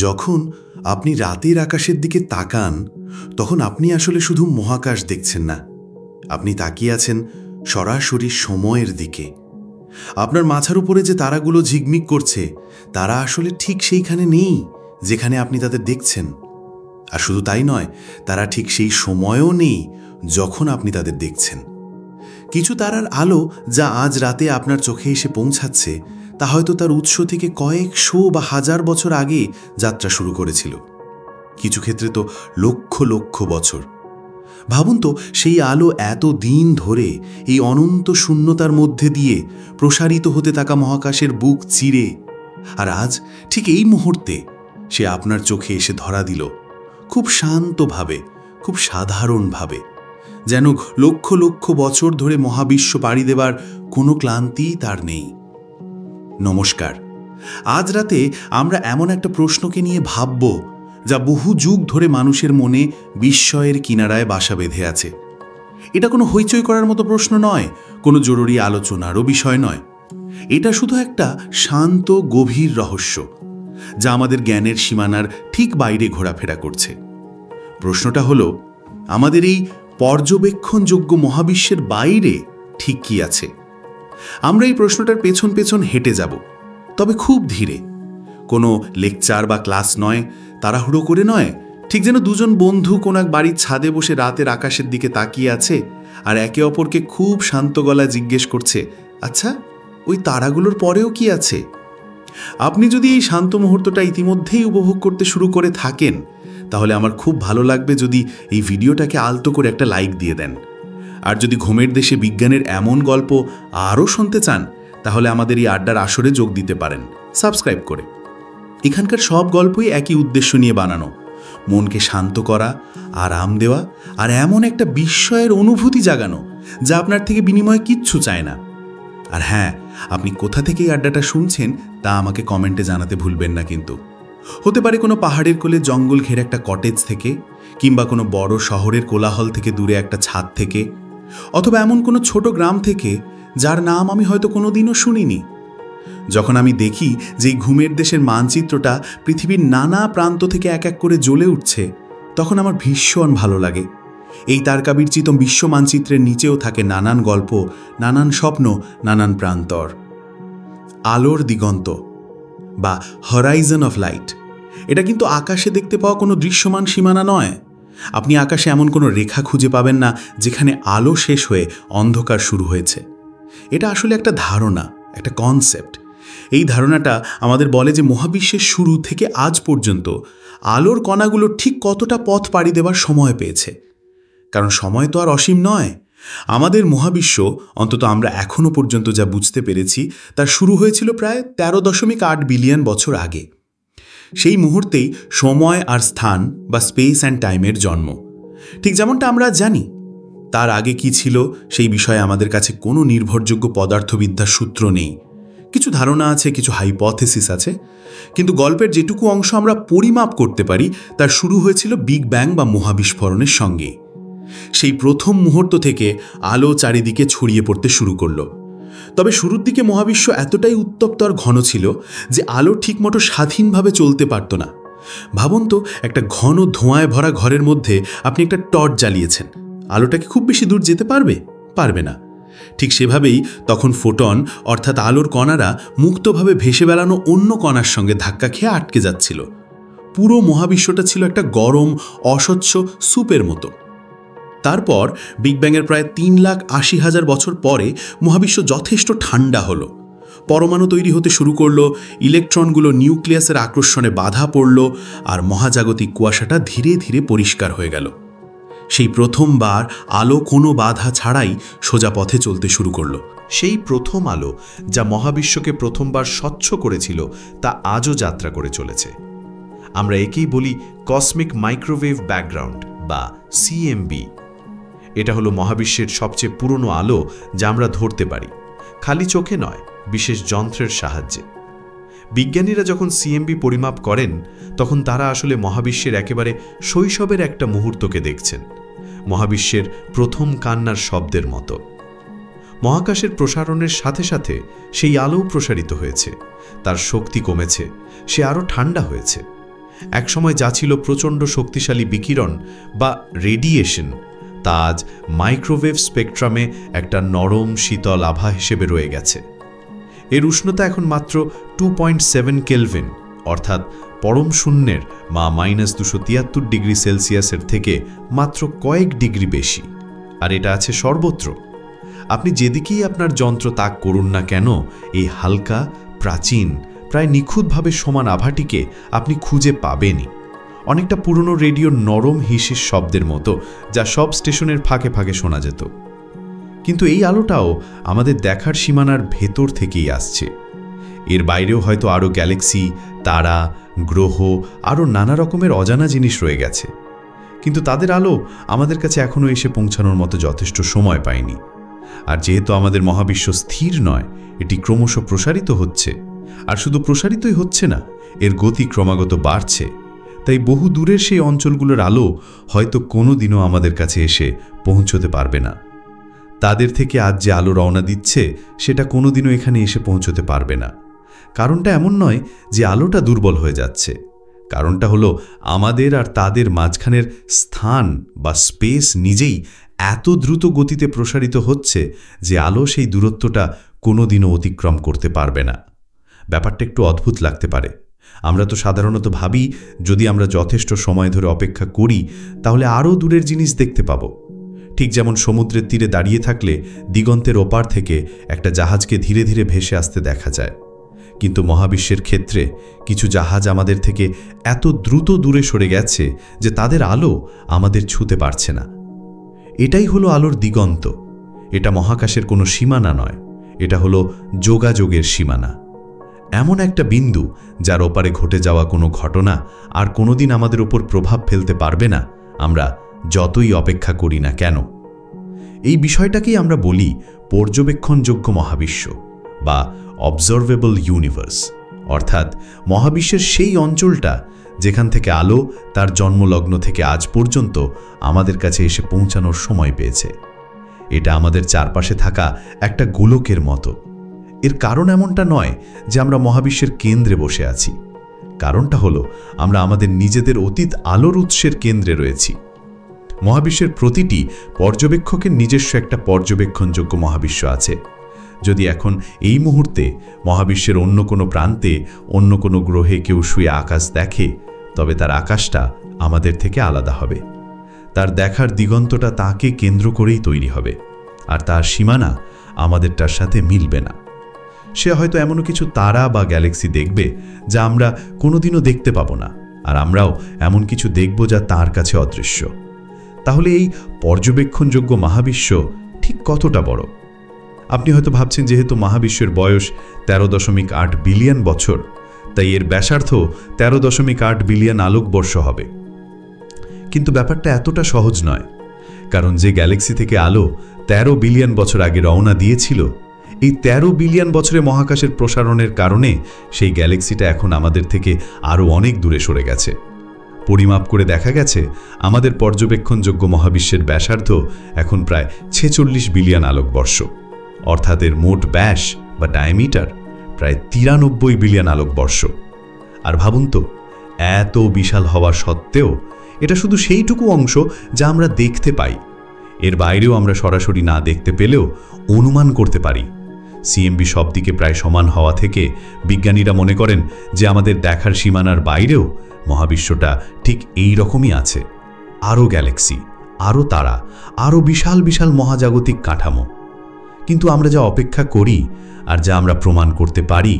যখন আপনি রাতের আকাশের দিকে তাকান তখন আপনি আসলে শুধু মহাকাশ দেখছেন না, আপনি তাকিয়ে আছেন সরাসরি সময়ের দিকে। আপনার মাথার উপরে যে তারাগুলো ঝিকমিক করছে তারা আসলে ঠিক সেইখানে নেই যেখানে আপনি তাদের দেখছেন। আর শুধু তাই নয়, তারা ঠিক সেই সময়ও নেই যখন আপনি তাদের দেখছেন। কিছু তারার আলো যা আজ রাতে আপনার চোখে এসে পৌঁছাচ্ছে তা হয়তো তার উৎস থেকে কয়েকশো বা হাজার বছর আগে যাত্রা শুরু করেছিল, কিছু ক্ষেত্রে তো লক্ষ লক্ষ বছর। ভাবুন তো, সেই আলো এত দিন ধরে এই অনন্ত শূন্যতার মধ্যে দিয়ে প্রসারিত হতে থাকা মহাকাশের বুক চিরে, আর আজ ঠিক এই মুহূর্তে সে আপনার চোখে এসে ধরা দিল, খুব শান্তভাবে, খুব সাধারণভাবে, যেন লক্ষ লক্ষ বছর ধরে মহাবিশ্ব পাড়ি দেবার কোনো ক্লান্তিই তার নেই। নমস্কার। আজ রাতে আমরা এমন একটা প্রশ্নকে নিয়ে ভাবব যা বহু যুগ ধরে মানুষের মনে বিস্ময়ের কিনারায় বাসা বেঁধে আছে। এটা কোনো হইচই করার মতো প্রশ্ন নয়, কোনো জরুরি আলোচনারও বিষয় নয়। এটা শুধু একটা শান্ত গভীর রহস্য যা আমাদের জ্ঞানের সীমানার ঠিক বাইরে ঘোরাফেরা করছে। প্রশ্নটা হলো, আমাদের এই পর্যবেক্ষণযোগ্য মহাবিশ্বের বাইরে ঠিক কি আছে? আমরা এই প্রশ্নটার পেছন পেছন হেঁটে যাব, তবে খুব ধীরে। কোনো লেকচার বা ক্লাস নয়, তাড়াহুড়ো করে নয়, ঠিক যেন দুজন বন্ধু কোনো এক বাড়ির ছাদে বসে রাতের আকাশের দিকে তাকিয়ে আছে আর একে অপরকে খুব শান্ত গলায় জিজ্ঞেস করছে, আচ্ছা ওই তারাগুলোর পরেও কি আছে? আপনি যদি এই শান্ত মুহূর্তটা ইতিমধ্যেই উপভোগ করতে শুরু করে থাকেন তাহলে আমার খুব ভালো লাগবে যদি এই ভিডিওটাকে আলতো করে একটা লাইক দিয়ে দেন। আর যদি ঘুমের দেশে বিজ্ঞানের এমন গল্প আরও শুনতে চান তাহলে আমাদের এই আড্ডার আসরে যোগ দিতে পারেন সাবস্ক্রাইব করে। এখানকার সব গল্পই একই উদ্দেশ্য নিয়ে বানানো, মনকে শান্ত করা, আরাম দেওয়া আর এমন একটা বিস্ময়ের অনুভূতি জাগানো যা আপনার থেকে বিনিময়ে কিচ্ছু চায় না। আর হ্যাঁ, আপনি কোথা থেকে এই আড্ডাটা শুনছেন তা আমাকে কমেন্টে জানাতে ভুলবেন না কিন্তু। হতে পারে কোনো পাহাড়ের কোলে জঙ্গল ঘেরে একটা কটেজ থেকে, কিংবা কোনো বড় শহরের কোলাহল থেকে দূরে একটা ছাদ থেকে, অথবা এমন কোনো ছোট গ্রাম থেকে যার নাম আমি হয়তো কোনোদিনও শুনিনি। যখন আমি দেখি যে এই ঘুমের দেশের মানচিত্রটা পৃথিবীর নানা প্রান্ত থেকে এক এক করে জ্বলে উঠছে, তখন আমার ভীষণ ভালো লাগে। এই তারকাবিরচিত বিশ্ব মানচিত্রের নিচেও থাকে নানান গল্প, নানান স্বপ্ন, নানান প্রান্তর। আলোর দিগন্ত বা হরাইজন অফ লাইট, এটা কিন্তু আকাশে দেখতে পাওয়া কোনো দৃশ্যমান সীমানা নয়। আপনি আকাশে এমন কোনো রেখা খুঁজে পাবেন না যেখানে আলো শেষ হয়ে অন্ধকার শুরু হয়েছে। এটা আসলে একটা ধারণা, একটা কনসেপ্ট। এই ধারণাটা আমাদের বলে যে মহাবিশ্বের শুরু থেকে আজ পর্যন্ত আলোর কণাগুলো ঠিক কতটা পথ পাড়ি দেবার সময় পেয়েছে। কারণ সময় তো আর অসীম নয়। আমাদের মহাবিশ্ব, অন্তত আমরা এখনও পর্যন্ত যা বুঝতে পেরেছি, তার শুরু হয়েছিল প্রায় 13.8 বিলিয়ন বছর আগে। সেই মুহূর্তেই সময় আর স্থান বা স্পেস অ্যান্ড টাইমের জন্ম। ঠিক যেমনটা আমরা জানি, তার আগে কি ছিল সেই বিষয়ে আমাদের কাছে কোনো নির্ভরযোগ্য পদার্থবিদ্যার সূত্র নেই। কিছু ধারণা আছে, কিছু হাইপোথেসিস আছে, কিন্তু গল্পের যেটুকু অংশ আমরা পরিমাপ করতে পারি তার শুরু হয়েছিল বিগ ব্যাং বা মহাবিস্ফোরণের সঙ্গে। সেই প্রথম মুহূর্ত থেকে আলো চারিদিকে ছড়িয়ে পড়তে শুরু করলো। তবে শুরুর দিকে মহাবিশ্ব এতটাই উত্তপ্ত আর ঘন ছিল যে আলো ঠিকমতো স্বাধীনভাবে চলতে পারত না। ভাবুন তো, একটা ঘন ধোঁয়ায় ভরা ঘরের মধ্যে আপনি একটা টর্চ জ্বালিয়েছেন, আলোটাকে খুব বেশি দূর যেতে পারবে? পারবে না। ঠিক সেভাবেই তখন ফোটন অর্থাৎ আলোর কণারা মুক্তভাবে ভেসে বেড়ানো অন্য কণার সঙ্গে ধাক্কা খেয়ে আটকে যাচ্ছিল। পুরো মহাবিশ্বটা ছিল একটা গরম অস্বচ্ছ স্যুপের মতো। তারপর বিগ ব্যাংয়ের প্রায় 3,80,000 বছর পরে মহাবিশ্ব যথেষ্ট ঠান্ডা হলো। পরমাণু তৈরি হতে শুরু করলো, ইলেকট্রনগুলো নিউক্লিয়াসের আকর্ষণে বাধা পড়ল, আর মহাজাগতিক কুয়াশাটা ধীরে ধীরে পরিষ্কার হয়ে গেল। সেই প্রথমবার আলো কোনো বাধা ছাড়াই সোজা পথে চলতে শুরু করলো। সেই প্রথম আলো যা মহাবিশ্বকে প্রথমবার স্বচ্ছ করেছিল তা আজও যাত্রা করে চলেছে। আমরা একেই বলি কসমিক মাইক্রোওয়েভ ব্যাকগ্রাউন্ড বা সিএমবি। এটা হলো মহাবিশ্বের সবচেয়ে পুরনো আলো যা আমরা ধরতে পারি, খালি চোখে নয়, বিশেষ যন্ত্রের সাহায্যে। বিজ্ঞানীরা যখন সিএমবি পরিমাপ করেন তখন তারা আসলে মহাবিশ্বের একেবারে শৈশবের একটা মুহূর্তকে দেখছেন, মহাবিশ্বের প্রথম কান্নার শব্দের মতো। মহাকাশের প্রসারণের সাথে সাথে সেই আলোও প্রসারিত হয়েছে, তার শক্তি কমেছে, সে আরও ঠান্ডা হয়েছে। একসময় যা ছিল প্রচণ্ড শক্তিশালী বিকিরণ বা রেডিয়েশন, তা আজ মাইক্রোওয়েভ স্পেকট্রামে একটা নরম শীতল আভা হিসেবে রয়ে গেছে। এর উষ্ণতা এখন মাত্র 2.7 কেলভিন, অর্থাৎ পরম শূন্যের বা -273 ডিগ্রি সেলসিয়াসের থেকে মাত্র কয়েক ডিগ্রি বেশি। আর এটা আছে সর্বত্র। আপনি যেদিকেই আপনার যন্ত্র তাক করুন না কেন, এই হালকা, প্রাচীন, প্রায় নিখুঁতভাবে সমান আভাটিকে আপনি খুঁজে পাবেনই। অনেকটা পুরনো রেডিওর নরম হিসিস শব্দের মতো, যা সব স্টেশনের ফাঁকে ফাঁকে শোনা যেত। কিন্তু এই আলোটাও আমাদের দেখার সীমানার ভেতর থেকেই আসছে। এর বাইরেও হয়তো আরও গ্যালাক্সি, তারা, গ্রহ, আরও নানা রকমের অজানা জিনিস রয়ে গেছে। কিন্তু তাদের আলো আমাদের কাছে এখনও এসে পৌঁছানোর মতো যথেষ্ট সময় পায়নি। আর যেহেতু আমাদের মহাবিশ্ব স্থির নয়, এটি ক্রমশ প্রসারিত হচ্ছে। আর শুধু প্রসারিতই হচ্ছে না, এর গতি ক্রমাগত বাড়ছে। তাই বহু দূরের সেই অঞ্চলগুলোর আলো হয়তো কোনো দিনও আমাদের কাছে এসে পৌঁছতে পারবে না। তাদের থেকে আজ যে আলো রওনা দিচ্ছে, সেটা কোনোদিনও এখানে এসে পৌঁছতে পারবে না। কারণটা এমন নয় যে আলোটা দুর্বল হয়ে যাচ্ছে। কারণটা হলো আমাদের আর তাদের মাঝখানের স্থান বা স্পেস নিজেই এত দ্রুত গতিতে প্রসারিত হচ্ছে যে আলো সেই দূরত্বটা কোনোদিনও অতিক্রম করতে পারবে না। ব্যাপারটা একটু অদ্ভুত লাগতে পারে। আমরা তো সাধারণত ভাবি, যদি আমরা যথেষ্ট সময় ধরে অপেক্ষা করি তাহলে আরও দূরের জিনিস দেখতে পাব। ঠিক যেমন সমুদ্রের তীরে দাঁড়িয়ে থাকলে দিগন্তের ওপার থেকে একটা জাহাজকে ধীরে ধীরে ভেসে আসতে দেখা যায়। কিন্তু মহাবিশ্বের ক্ষেত্রে কিছু জাহাজ আমাদের থেকে এত দ্রুত দূরে সরে গেছে যে তাদের আলো আমাদের ছুঁতে পারছে না। এটাই হলো আলোর দিগন্ত। এটা মহাকাশের কোনো সীমানা নয়, এটা হলো যোগাযোগের সীমানা। এমন একটা বিন্দু যার ওপারে ঘটে যাওয়া কোনো ঘটনা আর কোনোদিন আমাদের উপর প্রভাব ফেলতে পারবে না, আমরা যতই অপেক্ষা করি না কেন। এই বিষয়টাকেই আমরা বলি পর্যবেক্ষণযোগ্য মহাবিশ্ব বা অবজারভেবল ইউনিভার্স, অর্থাৎ মহাবিশ্বের সেই অঞ্চলটা যেখান থেকে আলো তার জন্মলগ্ন থেকে আজ পর্যন্ত আমাদের কাছে এসে পৌঁছানোর সময় পেয়েছে। এটা আমাদের চারপাশে থাকা একটা গোলকের মতো। এর কারণ এমনটা নয় যে আমরা মহাবিশ্বের কেন্দ্রে বসে আছি। কারণটা হলো আমরা আমাদের নিজেদের অতীত আলোর উৎসের কেন্দ্রে রয়েছি। মহাবিশ্বের প্রতিটি পর্যবেক্ষকের নিজস্ব একটা পর্যবেক্ষণযোগ্য মহাবিশ্ব আছে। যদি এখন এই মুহূর্তে মহাবিশ্বের অন্য কোনো প্রান্তে অন্য কোনো গ্রহে কেউ শুয়ে আকাশ দেখে, তবে তার আকাশটা আমাদের থেকে আলাদা হবে। তার দেখার দিগন্তটা তাকে কেন্দ্র করেই তৈরি হবে, আর তার সীমানা আমাদেরটার সাথে মিলবে না। সে হয়তো এমনও কিছু তারা বা গ্যালাক্সি দেখবে যা আমরা কোনোদিনও দেখতে পাবো না, আর আমরাও এমন কিছু দেখব যা তার কাছে অদৃশ্য। তাহলে এই পর্যবেক্ষণযোগ্য মহাবিশ্ব ঠিক কতটা বড়? আপনি হয়তো ভাবছেন যেহেতু মহাবিশ্বের বয়স 13.8 বিলিয়ন বছর, তাই এর ব্যাসার্ধ 13.8 বিলিয়ন আলোকবর্ষ হবে। কিন্তু ব্যাপারটা এতটা সহজ নয়, কারণ যে গ্যালাক্সি থেকে আলো 13 বিলিয়ন বছর আগে রওনা দিয়েছিল, এই 13 বিলিয়ন বছরে মহাকাশের প্রসারণের কারণে সেই গ্যালাক্সিটা এখন আমাদের থেকে আরও অনেক দূরে সরে গেছে। পরিমাপ করে দেখা গেছে আমাদের পর্যবেক্ষণযোগ্য মহাবিশ্বের ব্যাসার্ধ এখন প্রায় 46 বিলিয়ন আলোকবর্ষ, অর্থাৎ এর মোট ব্যাস বা ডায়ামিটার প্রায় 93 বিলিয়ন আলোকবর্ষ। আর ভাবুন তো, এত বিশাল হওয়া সত্ত্বেও এটা শুধু সেইটুকু অংশ যা আমরা দেখতে পাই। এর বাইরেও আমরা সরাসরি না দেখতে পেলেও অনুমান করতে পারি। সিএমবি সব দিকে প্রায় সমান হওয়া থেকে বিজ্ঞানীরা মনে করেন যে আমাদের দেখার সীমানার বাইরেও মহাবিশ্বটা ঠিক এই রকমই আছে। আরও গ্যালাক্সি, আরও তারা, আরও বিশাল বিশাল মহাজাগতিক কাঠামো। কিন্তু আমরা যা অপেক্ষা করি আর যা আমরা প্রমাণ করতে পারি,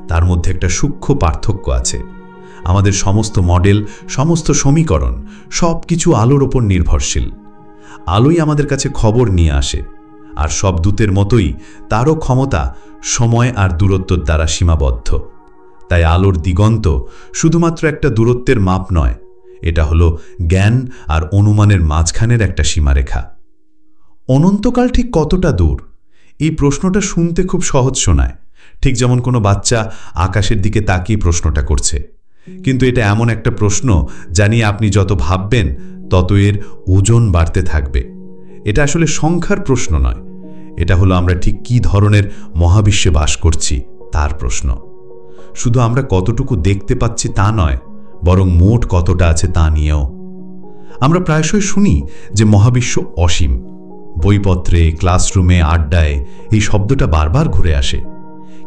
তার মধ্যে একটা সূক্ষ্ম পার্থক্য আছে। আমাদের সমস্ত মডেল, সমস্ত সমীকরণ, সব কিছু আলোর ওপর নির্ভরশীল। আলোই আমাদের কাছে খবর নিয়ে আসে, আর সব দূতের মতোই তারও ক্ষমতা সময় আর দূরত্বর দ্বারা সীমাবদ্ধ। তাই আলোর দিগন্ত শুধুমাত্র একটা দূরত্বের মাপ নয়, এটা হলো জ্ঞান আর অনুমানের মাঝখানের একটা সীমারেখা। অনন্তকাল ঠিক কতটা দূর? এই প্রশ্নটা শুনতে খুব সহজ শোনায়, ঠিক যেমন কোনো বাচ্চা আকাশের দিকে তাকিয়ে প্রশ্নটা করছে। কিন্তু এটা এমন একটা প্রশ্ন যা নিয়ে আপনি যত ভাববেন তত এর ওজন বাড়তে থাকবে। এটা আসলে সংখ্যার প্রশ্ন নয়, এটা হলো আমরা ঠিক কী ধরনের মহাবিশ্বে বাস করছি তার প্রশ্ন। শুধু আমরা কতটুকু দেখতে পাচ্ছি তা নয়, বরং মোট কতটা আছে তা নিয়েও। আমরা প্রায়শই শুনি যে মহাবিশ্ব অসীম। বইপত্রে, ক্লাসরুমে, আড্ডায় এই শব্দটা বারবার ঘুরে আসে।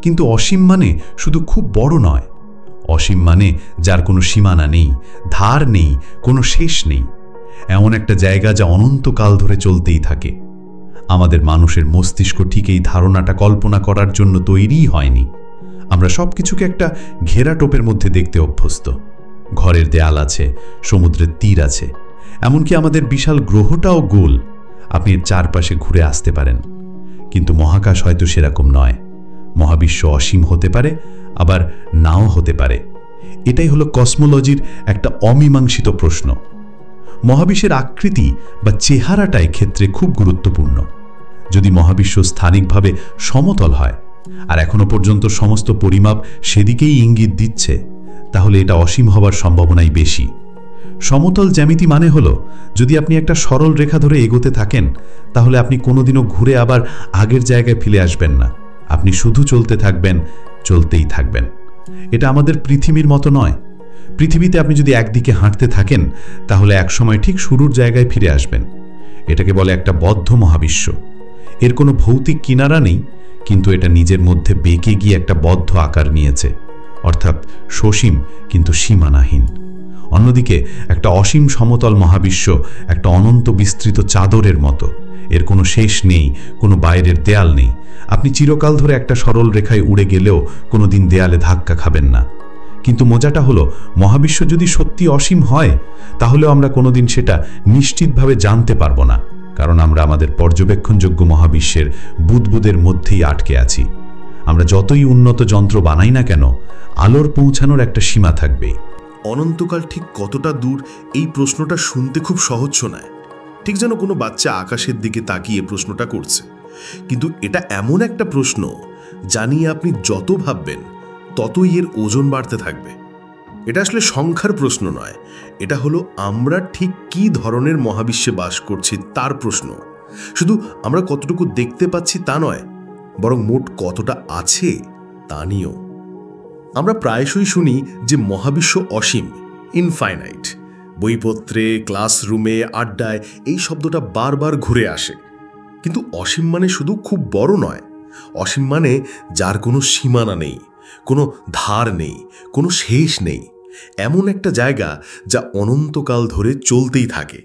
কিন্তু অসীম মানে শুধু খুব বড় নয়। অসীম মানে যার কোনো সীমানা নেই, ধার নেই, কোনো শেষ নেই। এমন একটা জায়গা যা অনন্তকাল ধরে চলতেই থাকে। আমাদের মানুষের মস্তিষ্ক ঠিক এই ধারণাটা কল্পনা করার জন্য তৈরিই হয়নি। আমরা সব কিছুকে একটা ঘেরা টোপের মধ্যে দেখতে অভ্যস্ত। ঘরের দেয়াল আছে, সমুদ্রের তীর আছে, এমনকি আমাদের বিশাল গ্রহটাও গোল। আপনি এর চারপাশে ঘুরে আসতে পারেন। কিন্তু মহাকাশ হয়তো সেরকম নয়। মহাবিশ্ব অসীম হতে পারে, আবার নাও হতে পারে। এটাই হলো কসমোলজির একটা অমীমাংসিত প্রশ্ন। মহাবিশ্বের আকৃতি বা চেহারাটাই ক্ষেত্রে খুব গুরুত্বপূর্ণ। যদি মহাবিশ্ব স্থানিকভাবে সমতল হয়, আর এখনো পর্যন্ত সমস্ত পরিমাপ সেদিকেই ইঙ্গিত দিচ্ছে, তাহলে এটা অসীম হবার সম্ভাবনাই বেশি। সমতল জ্যামিতি মানে হলো, যদি আপনি একটা সরল রেখা ধরে এগোতে থাকেন, তাহলে আপনি কোনোদিনও ঘুরে আবার আগের জায়গায় ফিরে আসবেন না। আপনি শুধু চলতে থাকবেন, চলতেই থাকবেন। এটা আমাদের পৃথিবীর মতো নয়। পৃথিবীতে আপনি যদি একদিকে হাঁটতে থাকেন, তাহলে একসময় ঠিক শুরুর জায়গায় ফিরে আসবেন। এটাকে বলে একটা বদ্ধ মহাবিশ্ব। এর কোনো ভৌতিক কিনারা নেই, কিন্তু এটা নিজের মধ্যে বেঁকে গিয়ে একটা বদ্ধ আকার নিয়েছে, অর্থাৎ সসীম কিন্তু সীমানাহীন। অন্যদিকে একটা অসীম সমতল মহাবিশ্ব একটা অনন্ত বিস্তৃত চাদরের মতো। এর কোনো শেষ নেই, কোনো বাইরের দেয়াল নেই। আপনি চিরকাল ধরে একটা সরল রেখায় উড়ে গেলেও কোনোদিন দেয়ালে ধাক্কা খাবেন না। কিন্তু মজাটা হলো, মহাবিশ্ব যদি সত্যি অসীম হয়, তাহলেও আমরা কোনোদিন সেটা নিশ্চিতভাবে জানতে পারবো না, কারণ আমরা আমাদের পর্যবেক্ষণযোগ্য মহাবিশ্বের বুদবুদের মধ্যেই আটকে আছি। আমরা যতই উন্নত যন্ত্র বানাই না কেন, আলোর পৌঁছানোর একটা সীমা থাকবেই। অনন্তকাল ঠিক কতটা দূর, এই প্রশ্নটা শুনতে খুব সহজ শোনায়, ঠিক যেন কোনো বাচ্চা আকাশের দিকে তাকিয়ে প্রশ্নটা করছে। কিন্তু এটা এমন একটা প্রশ্ন যা নিয়ে আপনি যত ভাববেন ততই এর ওজন বাড়তে থাকবে। এটা আসলে সংখ্যার প্রশ্ন নয়, এটা হলো আমরা ঠিক কী ধরনের মহাবিশ্বে বাস করছি তার প্রশ্ন। শুধু আমরা কতটুকু দেখতে পাচ্ছি তা নয়, বরং মোট কতটা আছে তা নিয়েও। আমরা প্রায়শই শুনি যে মহাবিশ্ব অসীম, ইনফাইনাইট। বইপত্রে, ক্লাসরুমে, আড্ডায় এই শব্দটা বারবার ঘুরে আসে। কিন্তু অসীম মানে শুধু খুব বড় নয়। অসীম মানে যার কোনো সীমানা নেই, কোনো ধার নেই, কোনো শেষ নেই। এমন একটা জায়গা যা অনন্তকাল ধরে চলতেই থাকে।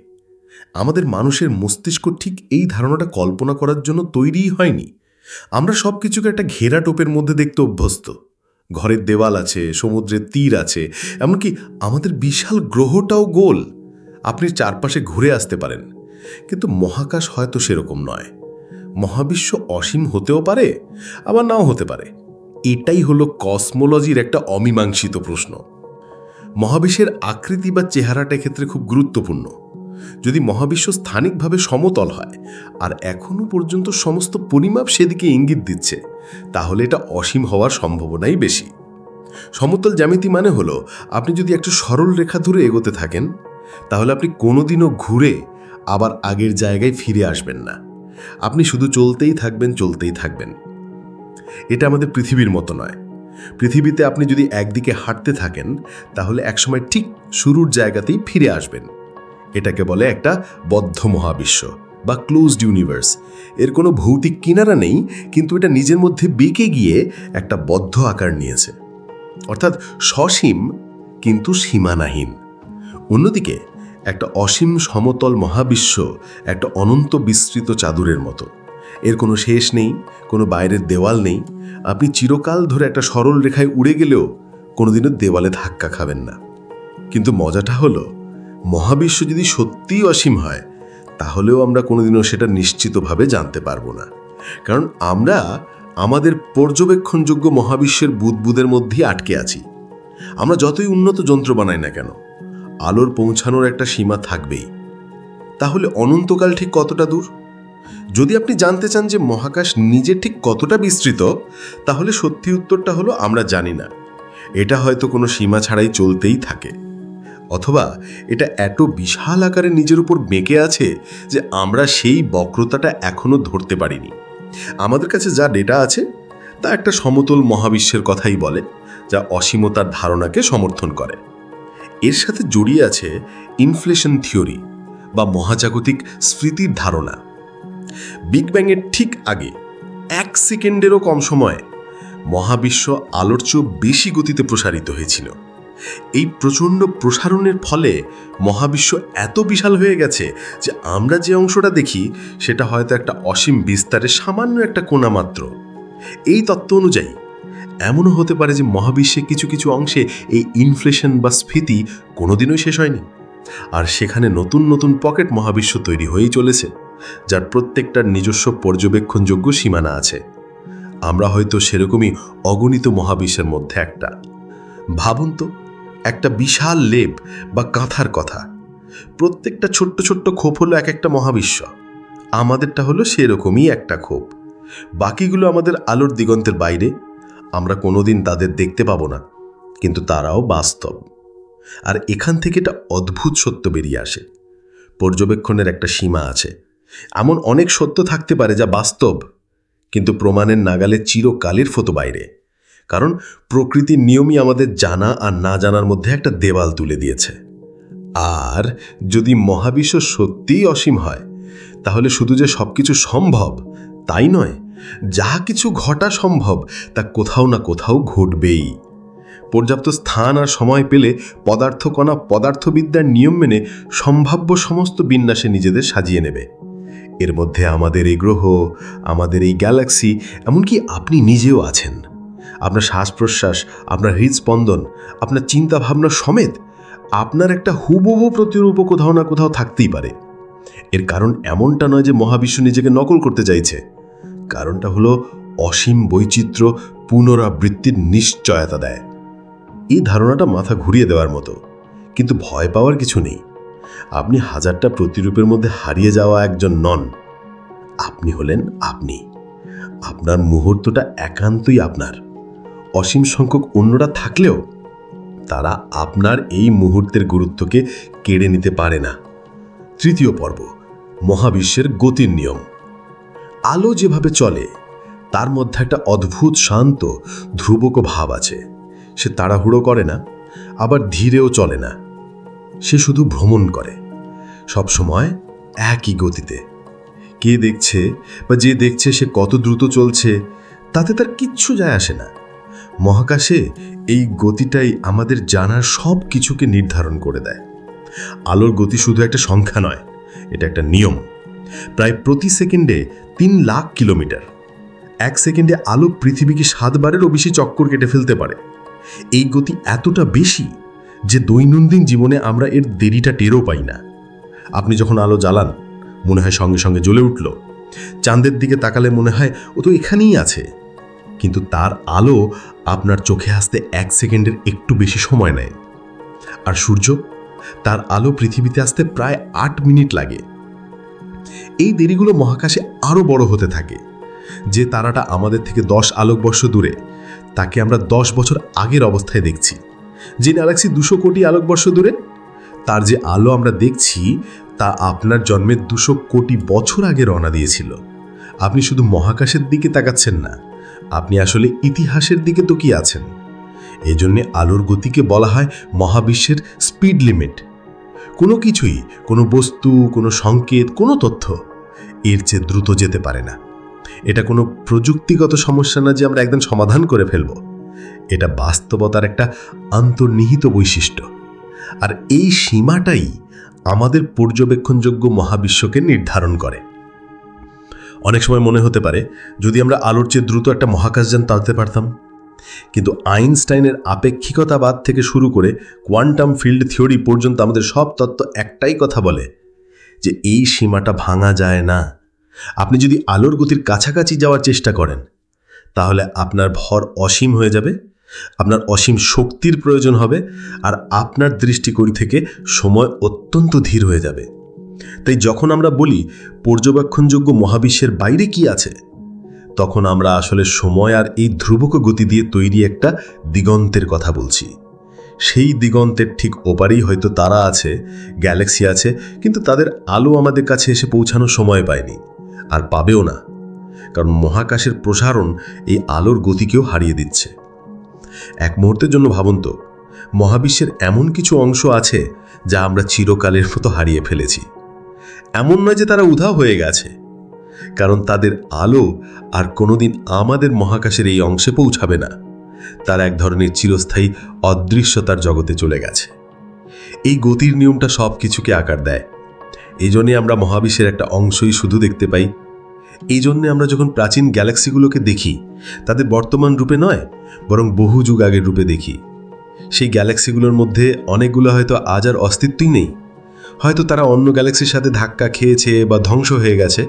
আমাদের মানুষের মস্তিষ্ক ঠিক এই ধারণাটা কল্পনা করার জন্য তৈরিই হয়নি। আমরা সব কিছুকে একটা ঘেরা টোপের মধ্যে দেখতে অভ্যস্ত। ঘরের দেওয়াল আছে, সমুদ্রের তীর আছে, এমনকি আমাদের বিশাল গ্রহটাও গোল। আপনি চারপাশে ঘুরে আসতে পারেন। কিন্তু মহাকাশ হয়তো সেরকম নয়। মহাবিশ্ব অসীম হতেও পারে, আবার নাও হতে পারে। এটাই হলো কসমোলজির একটা অমীমাংসিত প্রশ্ন। মহাবিশ্বের আকৃতি বা চেহারাটা ক্ষেত্রে খুব গুরুত্বপূর্ণ। যদি মহাবিশ্ব স্থানিকভাবে সমতল হয় আর এখনো পর্যন্ত সমস্ত পরিমাপ সেদিকে ইঙ্গিত দিচ্ছে, তাহলে এটা অসীম হওয়ার সম্ভাবনাই বেশি। সমতল জ্যামিতি মানে হলো, আপনি যদি একটা সরল রেখা ধরে এগোতে থাকেন, তাহলে আপনি কোনোদিনও ঘুরে আবার আগের জায়গায় ফিরে আসবেন না। আপনি শুধু চলতেই থাকবেন, চলতেই থাকবেন। এটা আমাদের পৃথিবীর মতো নয়। পৃথিবীতে আপনি যদি একদিকে হাঁটতে থাকেন, তাহলে একসময় ঠিক শুরুর জায়গাতেই ফিরে আসবেন। এটাকে বলে একটা বদ্ধ মহাবিশ্ব বা ক্লোজড ইউনিভার্স। এর কোনো ভৌতিক কিনারা নেই, কিন্তু এটা নিজের মধ্যে বেঁকে গিয়ে একটা বদ্ধ আকার নিয়েছে, অর্থাৎ সসীম কিন্তু সীমানাহীন। অন্যদিকে একটা অসীম সমতল মহাবিশ্ব একটা অনন্ত বিস্তৃত চাদরের মতো। এর কোনো শেষ নেই, কোনো বাইরের দেওয়াল নেই। আপনি চিরকাল ধরে একটা সরল রেখায় উড়ে গেলেও কোনোদিনও দেওয়ালে ধাক্কা খাবেন না। কিন্তু মজাটা হলো, মহাবিশ্ব যদি সত্যিই অসীম হয়, তাহলেও আমরা কোনোদিনও সেটা নিশ্চিতভাবে জানতে পারবো না, কারণ আমরা আমাদের পর্যবেক্ষণযোগ্য মহাবিশ্বের বুদবুদের মধ্যেই আটকে আছি। আমরা যতই উন্নত যন্ত্র বানাই না কেন, আলোর পৌঁছানোর একটা সীমা থাকবেই। তাহলে অনন্তকাল ঠিক কতটা দূর? যদি আপনি জানতে চান যে মহাকাশ নিজে ঠিক কতটা বিস্তৃত, তাহলে সত্যি উত্তরটা হলো আমরা জানি না। এটা হয়তো কোনো সীমা ছাড়াই চলতেই থাকে, অথবা এটা এত বিশাল আকারে নিজের উপর বেঁকে আছে যে আমরা সেই বক্রতাটা এখনো ধরতে পারিনি। আমাদের কাছে যা ডেটা আছে তা একটা সমতল মহাবিশ্বের কথাই বলে, যা অসীমতার ধারণাকে সমর্থন করে। এর সাথে জড়িয়ে আছে ইনফ্লেশন থিওরি বা মহাজাগতিক স্মৃতির ধারণা। বিগ ব্যাংয়ের ঠিক আগে 1 সেকেন্ডেরও কম সময়ে মহাবিশ্ব আলোর চেয়েও বেশি গতিতে প্রসারিত হয়েছিল। এই প্রচণ্ড প্রসারণের ফলে মহাবিশ্ব এত বিশাল হয়ে গেছে যে আমরা যে অংশটা দেখি সেটা হয়তো একটা অসীম বিস্তারের সামান্য একটা কোণা মাত্র। এই তত্ত্ব অনুযায়ী এমনও হতে পারে যে মহাবিশ্বে কিছু কিছু অংশে এই ইনফ্লেশন বা স্ফীতি কোনোদিনই শেষ হয়নি, আর সেখানে নতুন নতুন পকেট মহাবিশ্ব তৈরি হয়েই চলেছে, যার প্রত্যেকটার নিজস্ব পর্যবেক্ষণযোগ্য সীমানা আছে। আমরা হয়তো সেরকমই অগণিত মহাবিশ্বের মধ্যে একটা। ভাবুন তো, একটা বিশাল লেপ বা কাঁথার কথা। প্রত্যেকটা ছোট্ট ছোট্ট খোপ হলো এক একটা মহাবিশ্ব। আমাদেরটা হলো সেরকমই একটা খোপ। বাকিগুলো আমাদের আলোর দিগন্তের বাইরে, আমরা কোনোদিন তাদের দেখতে পাবো না, কিন্তু তারাও বাস্তব। আর এখান থেকে একটা অদ্ভুত সত্য বেরিয়ে আসে। পর্যবেক্ষণের একটা সীমা আছে। এমন অনেক সত্য থাকতে পারে যা বাস্তব, কিন্তু প্রমাণের নাগালে চিরকালের ফতো বাইরে। কারণ প্রকৃতির নিয়মই আমাদের জানা আর না জানার মধ্যে একটা দেওয়াল তুলে দিয়েছে। আর যদি মহাবিশ্ব সত্যিই অসীম হয়, তাহলে শুধু যে সবকিছু সম্ভব তাই নয়, যা কিছু ঘটা সম্ভব তা কোথাও না কোথাও ঘটবেই। পর্যাপ্ত স্থান আর সময় পেলে পদার্থকণা পদার্থবিদ্যার নিয়ম মেনে সম্ভাব্য সমস্ত বিন্যাসে নিজেদের সাজিয়ে নেবে। এর মধ্যে আমাদের এই গ্রহ, আমাদের এই গ্যালাক্সি, এমনকি আপনি নিজেও আছেন। আপনার শ্বাস প্রশ্বাস, আপনার হৃদস্পন্দন, আপনার চিন্তা ভাবনা সমেত আপনার একটা হুবহু প্রতিরূপ কোথাও না কোথাও থাকতেই পারে। এর কারণ এমনটা নয় যে মহাবিশ্ব নিজেকে নকল করতে চাইছে। কারণটা হলো অসীম বৈচিত্র্য পুনরাবৃত্তির নিশ্চয়তা দেয়। এই ধারণাটা মাথা ঘুরিয়ে দেওয়ার মতো, কিন্তু ভয় পাওয়ার কিছু নেই। আপনি হাজারটা প্রতিরূপের মধ্যে হারিয়ে যাওয়া একজন নন। আপনি হলেন আপনি। আপনার মুহূর্তটা একান্তই আপনার। অসীম সংখ্যক অন্যরা থাকলেও তারা আপনার এই মুহূর্তের গুরুত্বকে কেড়ে নিতে পারে না। তৃতীয় পর্ব, মহাবিশ্বের গতির নিয়ম। আলো যেভাবে চলে তার মধ্যে একটা অদ্ভুত শান্ত ধ্রুবক ভাব আছে। সে তাড়াহুড়ো করে না, আবার ধীরেও চলে না। সে শুধু ভ্রমণ করে, সবসময় একই গতিতে। কে দেখছে বা যে দেখছে সে কত দ্রুত চলছে তাতে তার কিচ্ছু যায় আসে না। মহাকাশে এই গতিটাই আমাদের জানার সব কিছুকে নির্ধারণ করে দেয়। আলোর গতি শুধু একটা সংখ্যা নয়, এটা একটা নিয়ম। প্রায় প্রতি সেকেন্ডে 3 লাখ কিলোমিটার। 1 সেকেন্ডে আলো পৃথিবীকে 7 বারেরও বেশি চক্কর কেটে ফেলতে পারে। এই গতি এতটা বেশি যে দৈনন্দিন জীবনে আমরা এর দেরিটা টেরও পাই না। আপনি যখন আলো জ্বালান মনে হয় সঙ্গে সঙ্গে জ্বলে উঠল। চাঁদের দিকে তাকালে মনে হয় ও তো এখানেই আছে, কিন্তু তার আলো আপনার চোখে আসতে 1 সেকেন্ডের একটু বেশি সময় নেয়। আর সূর্য, তার আলো পৃথিবীতে আসতে প্রায় 8 মিনিট লাগে। এই দেরিগুলো মহাকাশে আরও বড় হতে থাকে। যে তারাটা আমাদের থেকে 10 আলোকবর্ষ দূরে, তাকে আমরা 10 বছর আগের অবস্থায় দেখছি। যে গ্যালাক্সি 200 কোটি আলোকবর্ষ দূরে, তার যে আলো আমরা দেখছি তা আপনার জন্মের 200 কোটি বছর আগে রওনা দিয়েছিল। আপনি শুধু মহাকাশের দিকে তাকাচ্ছেন না, আপনি আসলে ইতিহাসের দিকে তাকিয়ে আছেন। এই জন্যে আলোর গতিকে বলা হয় মহাবিশ্বের স্পিড লিমিট। কোনো কিছুই, কোনো বস্তু, কোনো সংকেত, কোনো তথ্য এর চেয়ে দ্রুত যেতে পারে না। এটা কোনো প্রযুক্তিগত সমস্যা না যে আমরা একদিন সমাধান করে ফেলব। এটা বাস্তবতার একটা অন্তর্নিহিত বৈশিষ্ট্য। আর এই সীমাটাই আমাদের পর্যবেক্ষণযোগ্য মহাবিশ্বকে নির্ধারণ করে। অনেক সময় মনে হতে পারে যদি আমরা আলোর চেয়ে দ্রুত একটা মহাকাশযান টানতে পারতাম। কিন্তু আইনস্টাইনের আপেক্ষিকতাবাদ থেকে শুরু করে কোয়ান্টাম ফিল্ড থিওরি পর্যন্ত আমাদের সব তত্ত্ব একটাই কথা বলে যে এই সীমাটা ভাঙা যায় না। আপনি যদি আলোর গতির কাছাকাছি যাওয়ার চেষ্টা করেন তাহলে আপনার ভর অসীম হয়ে যাবে, আপনার অসীম শক্তির প্রয়োজন হবে, আর আপনার দৃষ্টিকোণ থেকে সময় অত্যন্ত ধীর হয়ে যাবে। তাই যখন আমরা বলি পর্যবেক্ষণযোগ্য মহাবিশ্বের বাইরে কি আছে, তখন আমরা আসলে সময় আর এই ধ্রুবক গতি দিয়ে তৈরি একটা দিগন্তের কথা বলছি। সেই দিগন্তের ঠিক ওপারেই হয়তো তারা আছে, গ্যালাক্সি আছে, কিন্তু তাদের আলো আমাদের কাছে এসে পৌঁছানোর সময় পায়নি, আর পাবেও না। কারণ মহাকাশের প্রসারণ এই আলোর গতিকেও হারিয়ে দিচ্ছে। এক মুহূর্তের জন্য ভাবুন তো, মহাবিশ্বের এমন কিছু অংশ আছে যা আমরা চিরকালের মতো হারিয়ে ফেলেছি। এমন নয় যে তারা উধাও হয়ে গেছে, কারণ তাদের আলো আর কোনোদিন আমাদের মহাকাশের এই অংশে পৌঁছাবে না। তারা এক ধরনের চিরস্থায়ী অদৃশ্যতার জগতে চলে গেছে। এই গতির নিয়মটা সব কিছুকে আকার দেয়। এই জন্যে আমরা মহাবিশ্বের একটা অংশই শুধু দেখতে পাই। এই জন্যে আমরা যখন প্রাচীন গ্যালাক্সিগুলোকে দেখি, তাদের বর্তমান রূপে নয়, বরং বহু যুগ আগের রূপে দেখি। সেই গ্যালাক্সিগুলোর মধ্যে অনেকগুলো হয়তো আজ আর অস্তিত্বই নেই, হয়তো তারা অন্য গ্যালাক্সির সাথে ধাক্কা খেয়েছে বা ধ্বংস হয়ে গেছে,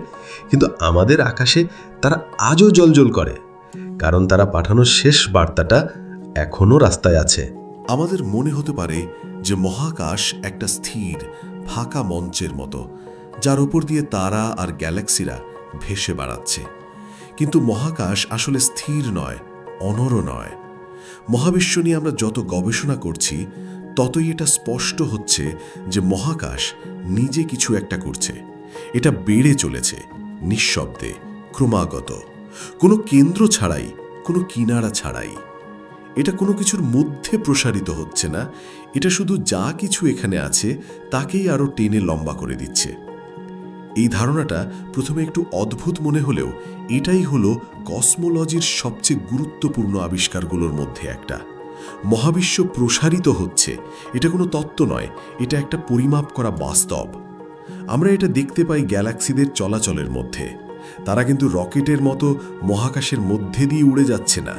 কিন্তু আমাদের আকাশে তারা আজও জ্বলজ্বল করে, কারণ তারা পাঠানোর শেষ বার্তাটা এখনও রাস্তায় আছে। আমাদের মনে হতে পারে যে মহাকাশ একটা স্থির ফাঁকা মঞ্চের মতো, যার উপর দিয়ে তারা আর গ্যালাক্সিরা ভেসে বেড়াচ্ছে। কিন্তু মহাকাশ আসলে স্থির নয়, অনড় নয়। মহাবিশ্ব নিয়ে আমরা যত গবেষণা করছি, ততই এটা স্পষ্ট হচ্ছে যে মহাকাশ নিজে কিছু একটা করছে। এটা বেড়ে চলেছে নিঃশব্দে, ক্রমাগত, কোনো কেন্দ্র ছাড়াই, কোনো কিনারা ছাড়াই। এটা কোনো কিছুর মধ্যে প্রসারিত হচ্ছে না, এটা শুধু যা কিছু এখানে আছে তাকেই আরও টেনে লম্বা করে দিচ্ছে। এই ধারণাটা প্রথমে একটু অদ্ভুত মনে হলেও এটাই হলো কসমোলজির সবচেয়ে গুরুত্বপূর্ণ আবিষ্কারগুলোর মধ্যে একটা। মহাবিশ্ব প্রসারিত হচ্ছে, এটা কোনো তত্ত্ব নয়, এটা একটা পরিমাপ করা বাস্তব। আমরা এটা দেখতে পাই গ্যালাক্সিদের চলাচলের মধ্যে। তারা কিন্তু রকেটের মতো মহাকাশের মধ্যে দিয়ে উড়ে যাচ্ছে না,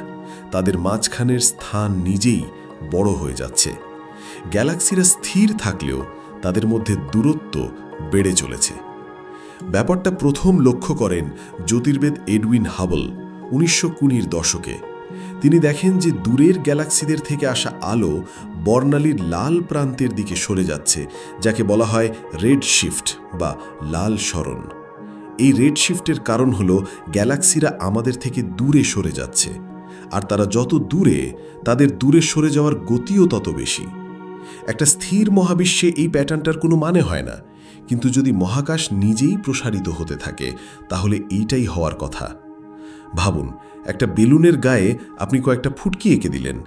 তাদের মাঝখানের স্থান নিজেই বড় হয়ে যাচ্ছে। গ্যালাক্সিরা স্থির থাকলেও তাদের মধ্যে দূরত্ব বেড়ে চলেছে। ব্যাপারটা প্রথম লক্ষ্য করেন জ্যোতির্বিদ এডউইন হাবল 1920-র দশকে। তিনি দেখেন যে দূরের গ্যালাক্সিদের থেকে আসা আলো বর্ণালীর লাল প্রান্তের দিকে সরে যাচ্ছে, যাকে বলা হয় রেড শিফট বা লাল সরণ। এই রেড শিফটের কারণ হলো গ্যালাক্সিরা আমাদের থেকে দূরে সরে যাচ্ছে, আর তারা যত দূরে, তাদের দূরে সরে যাওয়ার গতিও তত বেশি। একটা স্থির মহাবিশ্বে এই প্যাটার্নটার কোনো মানে হয় না, কিন্তু যদি মহাকাশ নিজেই প্রসারিত হতে থাকে তাহলে এইটাই হওয়ার কথা। ভাবুন, একটা বেলুনের গায়ে আপনি কয়েকটা ফুটকি এঁকে দিলেন।